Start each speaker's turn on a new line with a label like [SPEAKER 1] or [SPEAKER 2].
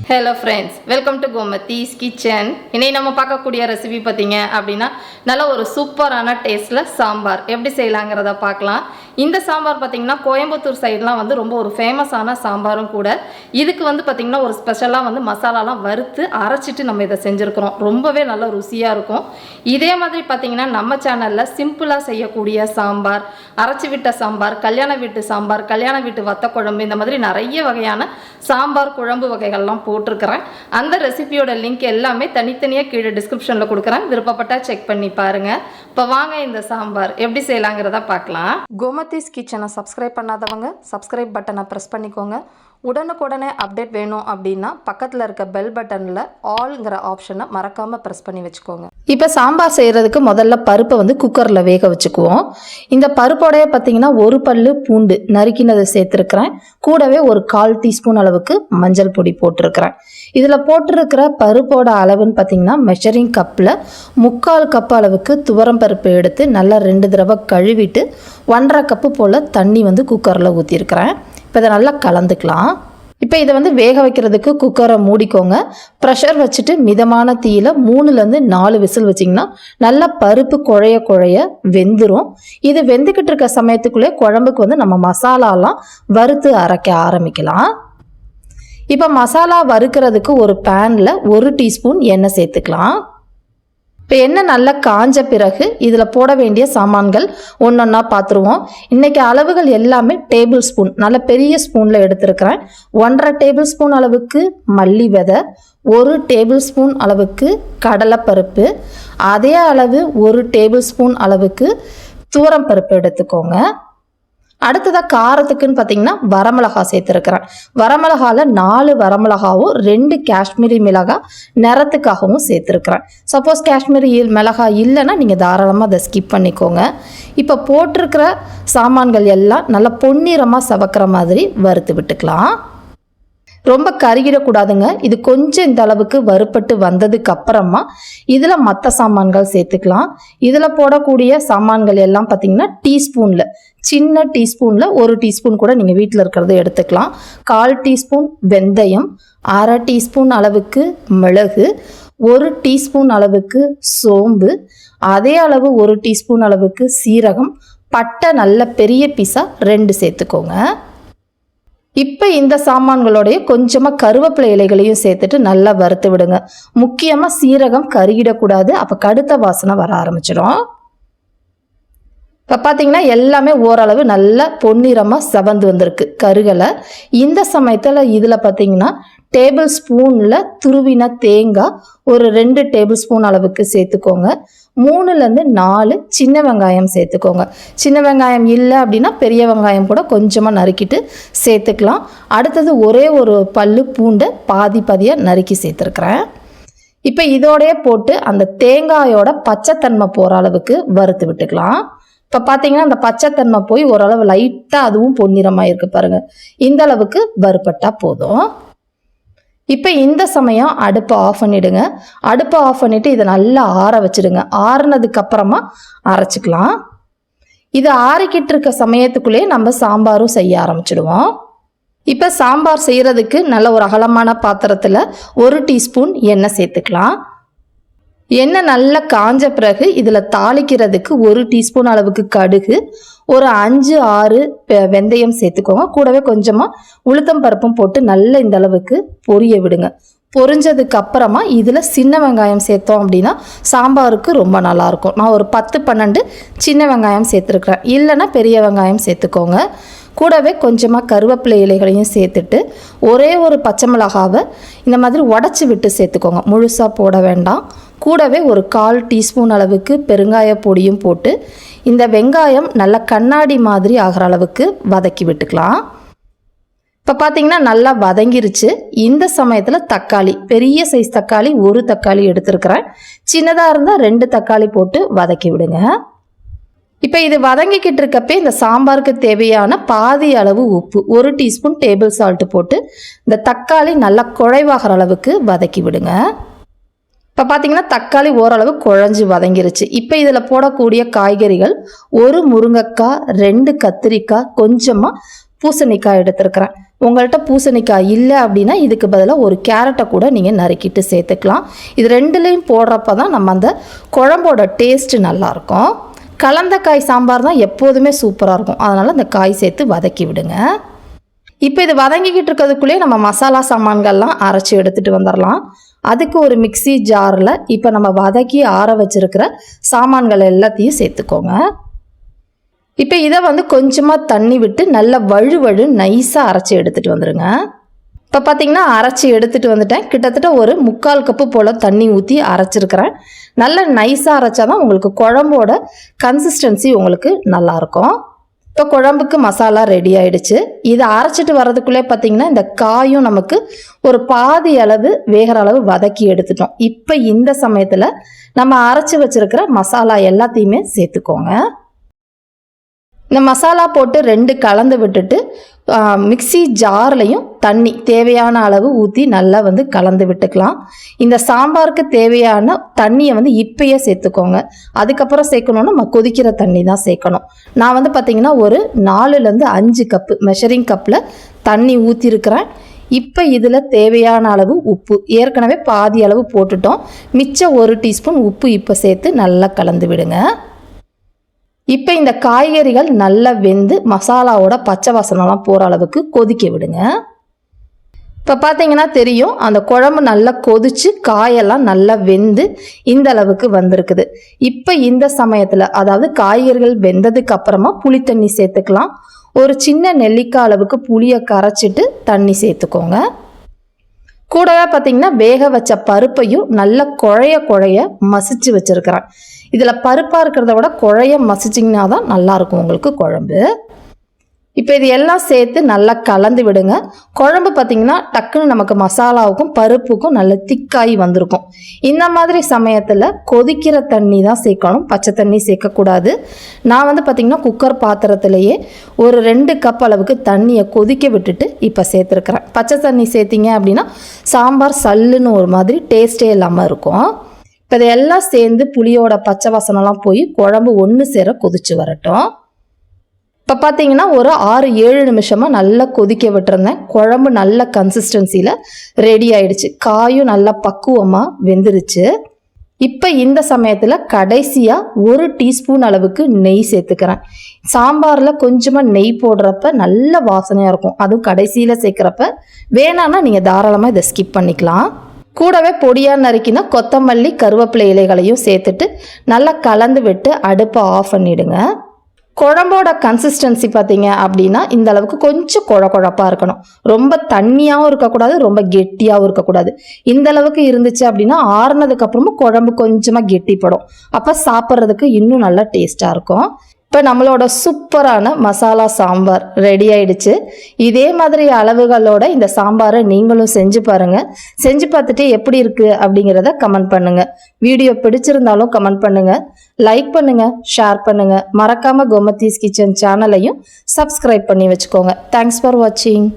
[SPEAKER 1] Hello friends, welcome to Gomathi's kitchen. இன்னைக்கு நம்ம பார்க்கக்கூடிய ரெசிபி பாத்தீங்க அப்படினா நல்ல ஒரு சூப்பரான டேஸ்ட்ல சாம்பார் எப்படி செய்யலாம்ங்கறத பார்க்கலாம். இந்த சாம்பார் பாத்தீங்கன்னா கோயம்புத்தூர் சைடுலாம் வந்து ரொம்ப ஒரு ஃபேமஸான சாம்பாரும் கூட. இதுக்கு வந்து பாத்தீங்கன்னா ஒரு ஸ்பெஷலா வந்து மசாலாலாம் வறுத்து அரைச்சிட்டு நம்ம இத செஞ்சிருக்கோம். ரொம்பவே நல்ல ருசியா இருக்கும். இதே மாதிரி பாத்தீங்கன்னா நம்ம சேனல்ல சிம்பிளா செய்யக்கூடிய சாம்பார், அரைச்சி விட்ட சாம்பார், கல்யாண வீட்டு சாம்பார், கல்யாண வீட்டு வத்த குழம்பு இந்த மாதிரி நிறைய வகையான சாம்பார் குழம்பு வகைகள்லாம் போட்டுருக்கிறேன். அந்த ரெசிபியோட லிங்க் எல்லாமே தனித்தனியாக கீழே டிஸ்கிரிப்ஷனில் கொடுக்குறேன். விருப்பப்பட்டா செக் பண்ணி பாருங்க. இப்போ வாங்க இந்த சாம்பார் எப்படி செய்யலாங்கிறத பார்க்கலாம். கோமதிஸ் கிச்சனை சப்ஸ்கிரைப் பண்ணாதவங்க சப்ஸ்கிரைப் பட்டனை ப்ரெஸ் பண்ணிக்கோங்க. உடனுக்குடனே அப்டேட் வேணும் அப்படின்னா பக்கத்தில் இருக்க பெல் பட்டனில் ஆல்ங்கிற ஆப்ஷனை மறக்காமல் ப்ரெஸ் பண்ணி வச்சுக்கோங்க. இப்போ சாம்பார் செய்கிறதுக்கு முதல்ல பருப்பை வந்து குக்கரில் வேக வச்சுக்குவோம். இந்த பருப்போடைய பார்த்தீங்கன்னா ஒரு பல்லு பூண்டு நறுக்கினதை சேர்த்துருக்கிறேன். கூடவே ஒரு 1/4 டீஸ்பூன் அளவுக்கு மஞ்சள் பொடி போட்டிருக்கிறேன். இதில் போட்டிருக்கிற பருப்போட அளவுன்னு பார்த்தீங்கன்னா மெஷரிங் கப்பில் 3/4 கப் அளவுக்கு துவரம் பருப்பு எடுத்து நல்லா 2 தடவை கழுவிட்டு 1/2 கப்பு போல் தண்ணி வந்து குக்கரில் ஊற்றிருக்கிறேன். இப்போ இதை நல்லா கலந்துக்கலாம். இப்போ இதை வந்து வேக வைக்கிறதுக்கு குக்கரை மூடிக்கோங்க. ப்ரெஷர் வச்சுட்டு மிதமான தீயில் 3லேருந்து 4 விசில் வச்சிங்கன்னா நல்லா பருப்பு குழைய குழைய வெந்துடும். இது வெந்துக்கிட்டு இருக்க சமயத்துக்குள்ளே குழம்புக்கு வந்து நம்ம மசாலாலாம் வறுத்து அரைக்க ஆரம்பிக்கலாம். இப்போ மசாலா வறுக்கிறதுக்கு ஒரு பேனில் 1 டீஸ்பூன் எண்ணெய் சேர்த்துக்கலாம். இப்போ எண்ணெய் நல்லா காஞ்ச பிறகு இதில் போட வேண்டிய சாமான்கள் ஒன்றொன்னா பார்த்துருவோம். இன்றைக்கி அளவுகள் எல்லாமே டேபிள் ஸ்பூன், நல்ல பெரிய ஸ்பூனில் எடுத்துருக்கிறேன். 1/2 டேபிள் ஸ்பூன் அளவுக்கு மல்லி விதை, 1 டேபிள் ஸ்பூன் அளவுக்கு கடலைப்பருப்பு, அதே அளவு 1 டேபிள் ஸ்பூன் அளவுக்கு துவரம் பருப்பு எடுத்துக்கோங்க. அடுத்ததாக காரத்துக்குன்னு பார்த்தீங்கன்னா வரமிளகா சேர்த்துருக்கிறேன். வரமிளகாவில் 4 வரமிளகாவும் 2 காஷ்மீரி மிளகாய் நிறத்துக்காகவும் சேர்த்துருக்கிறேன். சப்போஸ் காஷ்மீரி மிளகாய் இல்லைன்னா நீங்கள் தாராளமாக அதை ஸ்கிப் பண்ணிக்கோங்க. இப்போ போட்டிருக்கிற சாமான்கள் எல்லாம் நல்லா பொன்னிறமாக சவக்கிற மாதிரி வறுத்து விட்டுக்கலாம். ரொம்ப கருகிடக்கூடாதுங்க. இது கொஞ்சம் இந்த அளவுக்கு வறுப்பட்டு வந்ததுக்கு அப்புறமா இதில் மற்ற சாமான்கள் சேர்த்துக்கலாம். இதில் போடக்கூடிய சாமான்கள் எல்லாம் பார்த்தீங்கன்னா டீஸ்பூனில், சின்ன டீஸ்பூனில் 1 டீஸ்பூன் கூட நீங்கள் வீட்டில் இருக்கிறத எடுத்துக்கலாம். 1/4 டீஸ்பூன் வெந்தயம், 1/2 டீஸ்பூன் அளவுக்கு மிளகு, 1 டீஸ்பூன் அளவுக்கு சோம்பு, அதே அளவு 1 டீஸ்பூன் அளவுக்கு சீரகம், பட்டை நல்ல பெரிய பீஸாக 2 சேர்த்துக்கோங்க. இப்போ இந்த சாமான்களோடைய கொஞ்சமாக கருவேப்பிலை இலைகளையும் சேர்த்துட்டு நல்லா வறுத்து விடுங்க. முக்கியமாக சீரகம் கருகிடக்கூடாது, அப்போ கடுத்த வாசனை வர ஆரம்பிச்சிடும். இப்போ பார்த்தீங்கன்னா எல்லாமே ஓரளவு நல்லா பொன்னிறமாக செவந்து வந்திருக்கு, கருகலை. இந்த சமயத்தில் இதில் பார்த்தீங்கன்னா டேபிள் ஸ்பூனில் துருவின தேங்காய் ஒரு 2 டேபிள் ஸ்பூன் அளவுக்கு சேர்த்துக்கோங்க. 3லேருந்து 4 சின்ன வெங்காயம் சேர்த்துக்கோங்க. சின்ன வெங்காயம் இல்லை அப்படின்னா பெரிய வெங்காயம் கூட கொஞ்சமாக நறுக்கிட்டு சேர்த்துக்கலாம். அடுத்தது ஒரே ஒரு பல்லு பூண்டை பாதியாக நறுக்கி சேர்த்துருக்குறேன். இப்போ இதோடைய போட்டு அந்த தேங்காயோட பச்சைத்தன்மை போகிற அளவுக்கு வறுத்து விட்டுக்கலாம். இப்போ பார்த்தீங்கன்னா அந்த பச்சைத்தன்மை போய் ஓரளவு லைட்டாக அதுவும் பொன்னிறமாக இருக்குது பாருங்கள். இந்த அளவுக்கு வறுப்பட்டா போதும். இப்போ இந்த சமயம் அடுப்பை ஆஃப் பண்ணிவிடுங்க. அடுப்பை ஆஃப் பண்ணிவிட்டு இதை நல்லா ஆற வச்சுடுங்க. ஆறுனதுக்கு அப்புறமா அரைச்சிக்கலாம். இது ஆறிக்கிட்டு இருக்க சமயத்துக்குள்ளேயே நம்ம சாம்பாரும் செய்ய ஆரம்பிச்சிடுவோம். இப்போ சாம்பார் செய்கிறதுக்கு நல்ல ஒரு அகலமான பாத்திரத்தில் 1 டீஸ்பூன் எண்ணெய் சேர்த்துக்கலாம். எண்ணெய் நல்லா காஞ்ச பிறகு இதில் தாளிக்கிறதுக்கு 1 டீஸ்பூன் அளவுக்கு கடுகு, ஒரு 5-6 வெந்தயம் சேர்த்துக்கோங்க. கூடவே கொஞ்சமாக உளுத்தம் பருப்பும் போட்டு நல்லா இந்த அளவுக்கு பொரிய விடுங்க. பொரிஞ்சதுக்கு அப்புறமா இதில் சின்ன வெங்காயம் சேர்த்தோம் அப்படின்னா சாம்பாருக்கு ரொம்ப நல்லாயிருக்கும். நான் ஒரு 10-12 சின்ன வெங்காயம் சேர்த்துருக்குறேன். இல்லைன்னா பெரிய வெங்காயம் சேர்த்துக்கோங்க. கூடவே கொஞ்சமாக கருவேப்பிலை இலைகளையும் சேர்த்துட்டு ஒரே ஒரு பச்சை மிளகாவை இந்த மாதிரி உடச்சி விட்டு சேர்த்துக்கோங்க. முழுசாக போட வேண்டாம். கூடவே ஒரு 1/4 டீஸ்பூன் அளவுக்கு பெருங்காய பொடியும் போட்டு இந்த வெங்காயம் நல்லா கண்ணாடி மாதிரி ஆகிற அளவுக்கு வதக்கி விட்டுக்கலாம். இப்போ பார்த்தீங்கன்னா நல்லா வதங்கிருச்சு. இந்த சமயத்தில் தக்காளி, பெரிய சைஸ் தக்காளி 1 தக்காளி எடுத்துருக்கிறேன். சின்னதாக இருந்தால் 2 தக்காளி போட்டு வதக்கி விடுங்க. இப்போ இது வதங்கிக்கிட்டு இருக்கப்பே இந்த சாம்பாருக்கு தேவையான பாதி அளவு உப்பு, 1 டீஸ்பூன் டேபிள் சால்ட்டு போட்டு இந்த தக்காளி நல்லா குழைவாகிற அளவுக்கு வதக்கி விடுங்க. இப்போ பார்த்தீங்கன்னா தக்காளி ஓரளவு குழஞ்சி வதங்கிருச்சு. இப்போ இதில் போடக்கூடிய காய்கறிகள் 1 முருங்கைக்காய், 2 கத்திரிக்காய், கொஞ்சமாக பூசணிக்காய் எடுத்துருக்கிறேன். உங்கள்கிட்ட பூசணிக்காய் இல்லை அப்படின்னா இதுக்கு பதிலாக ஒரு கேரட்டை கூட நீங்கள் நறுக்கிட்டு சேர்த்துக்கலாம். இது ரெண்டுலேயும் போடுறப்ப தான் நம்ம அந்த குழம்போட டேஸ்ட்டு நல்லாயிருக்கும். கலந்த காய் சாம்பார் தான் எப்போதுமே சூப்பராக இருக்கும். அதனால் இந்த காய் சேர்த்து வதக்கி விடுங்க. இப்போ இது வதங்கிக்கிட்டு இருக்கிறதுக்குள்ளேயே நம்ம மசாலா சாமான்கள்லாம் அரைச்சி எடுத்துகிட்டு வந்துடலாம். அதுக்கு ஒரு மிக்சி ஜாரில் இப்போ நம்ம வதக்கி ஆற வச்சுருக்கிற சாமான்கள் எல்லாத்தையும் சேர்த்துக்கோங்க. இப்போ இதை கொஞ்சமாக தண்ணி விட்டு நல்லா வழு நைஸாக அரைச்சி எடுத்துகிட்டு வந்துடுங்க. இப்போ பார்த்திங்கன்னா அரைச்சி எடுத்துகிட்டு வந்துட்டேன். கிட்டத்தட்ட ஒரு 3/4 கப்பு போல் தண்ணி ஊற்றி அரைச்சிருக்கிறேன். நல்லா நைஸாக அரைச்சா தான் உங்களுக்கு குழம்போட கன்சிஸ்டன்சி உங்களுக்கு நல்லாயிருக்கும். இப்போ குழம்புக்கு மசாலா ரெடி ஆகிடுச்சு. இதை அரைச்சிட்டு வர்றதுக்குள்ளே பார்த்திங்கன்னா இந்த காயும் நமக்கு ஒரு பாதி அளவு வேகிற அளவு வதக்கி எடுத்துட்டோம். இப்போ இந்த சமயத்தில் நம்ம அரைச்சி வச்சுருக்கிற மசாலா எல்லாத்தையுமே சேர்த்துக்கோங்க. இந்த மசாலா போட்டு 2 கலந்து விட்டுட்டு மிக்சி ஜார்லையும் தண்ணி தேவையான அளவு ஊற்றி நல்லா கலந்து விட்டுக்கலாம். இந்த சாம்பாருக்கு தேவையான தண்ணியை இப்பயே சேர்த்துக்கோங்க. அதுக்கப்புறம் சேர்க்கணுன்னா நம்ம கொதிக்கிற தண்ணி தான் சேர்க்கணும். நான் பார்த்திங்கன்னா ஒரு 4லேருந்து 5 கப்பு மெஷரிங் கப்பில் தண்ணி ஊற்றிருக்கிறேன். இப்போ இதில் தேவையான அளவு உப்பு ஏற்கனவே பாதி அளவு போட்டுட்டோம். மிச்சம் 1 டீஸ்பூன் உப்பு இப்போ சேர்த்து நல்லா கலந்து விடுங்க. இப்போ இந்த காய்கறிகள் நல்லா வெந்து மசாலாவோட பச்சை வாசனைலாம் போகிற அளவுக்கு கொதிக்க விடுங்க. இப்போ பார்த்தீங்கன்னா தெரியும், அந்த குழம்பு நல்லா கொதிச்சு காயெல்லாம் நல்லா வெந்து இந்த அளவுக்கு வந்திருக்குது. இப்போ இந்த சமயத்தில் அதாவது காய்கறிகள் வெந்ததுக்கு அப்புறமா புளி தண்ணி சேர்த்துக்கலாம். ஒரு சின்ன நெல்லிக்காய் அளவுக்கு புளியை கரைச்சிட்டு தண்ணி சேர்த்துக்கோங்க. கூடவே பார்த்திங்கன்னா வேக வச்ச பருப்பையும் நல்லா குழைய மசிச்சு வச்சுருக்கிறேன். இதில் பருப்பாக இருக்கிறத விட குழைய மசிச்சிங்கன்னா தான் நல்லாயிருக்கும் உங்களுக்கு குழம்பு. இப்போ இது எல்லாம் சேர்த்து நல்லா கலந்து விடுங்க. குழம்பு பார்த்திங்கன்னா டக்குன்னு நமக்கு மசாலாவுக்கும் பருப்புக்கும் நல்ல திக்காய் வந்திருக்கும். இந்த மாதிரி சமயத்தில் கொதிக்கிற தண்ணி தான் சேர்க்கணும், பச்சை தண்ணி சேர்க்கக்கூடாது. நான் பார்த்திங்கன்னா குக்கர் பாத்திரத்திலேயே ஒரு 2 கப் அளவுக்கு தண்ணியை கொதிக்க விட்டுட்டு இப்போ சேர்த்துருக்குறேன். பச்சை தண்ணி சேர்த்திங்க அப்படின்னா சாம்பார் சல்லுன்னு ஒரு மாதிரி டேஸ்ட்டே இல்லாமல் இருக்கும். இப்போ இதையெல்லாம் சேர்ந்து புளியோட பச்சை வாசனைலாம் போய் குழம்பு ஒன்று சேர கொதிச்சு வரட்டும். இப்போ பார்த்தீங்கன்னா ஒரு 6-7 நிமிஷமாக நல்லா கொதிக்க விட்டுருந்தேன். குழம்பு நல்ல கன்சிஸ்டன்சியில் ரெடி ஆயிடுச்சு. காயும் நல்லா பக்குவமாக வெந்துருச்சு. இப்போ இந்த சமயத்தில் கடைசியாக 1 டீஸ்பூன் அளவுக்கு நெய் சேர்த்துக்கிறேன். சாம்பாரில் கொஞ்சமாக நெய் போடுறப்ப நல்ல வாசனையாக இருக்கும். அதுவும் கடைசியில் சேர்க்குறப்ப வேணான்னா நீங்கள் தாராளமாக இதை ஸ்கிப் பண்ணிக்கலாம். கூடவே பொடியாக நறுக்கினா கொத்தமல்லி கருவேப்பிலை இலைகளையும் சேர்த்துட்டு நல்லா கலந்து விட்டு அடுப்பை ஆஃப் பண்ணிவிடுங்க. குழம்போட கன்சிஸ்டன்சி பார்த்தீங்க அப்படின்னா இந்த அளவுக்கு கொஞ்சம் குழப்பாக இருக்கணும். ரொம்ப தண்ணியாகவும் இருக்கக்கூடாது, ரொம்ப கெட்டியாகவும் இருக்கக்கூடாது. இந்த அளவுக்கு இருந்துச்சு அப்படின்னா ஆறுனதுக்கு அப்புறமும் குழம்பு கொஞ்சமாக கெட்டிப்படும். அப்போ சாப்பிட்றதுக்கு இன்னும் நல்லா டேஸ்ட்டாக இருக்கும். இப்போ நம்மளோட சூப்பரான மசாலா சாம்பார் ரெடி ஆயிடுச்சு. இதே மாதிரி அளவுகளோட இந்த சாம்பாரை நீங்களும் செஞ்சு பாருங்கள். செஞ்சு பார்த்துட்டு எப்படி இருக்குது அப்படிங்கிறத கமெண்ட் பண்ணுங்கள். வீடியோ பிடிச்சிருந்தாலும் கமெண்ட் பண்ணுங்கள், லைக் பண்ணுங்கள், ஷேர் பண்ணுங்கள். மறக்காமல் கோமதிஸ் கிச்சன் சேனலையும் சப்ஸ்கிரைப் பண்ணி வச்சுக்கோங்க. தேங்க்ஸ் ஃபார் வாட்சிங்.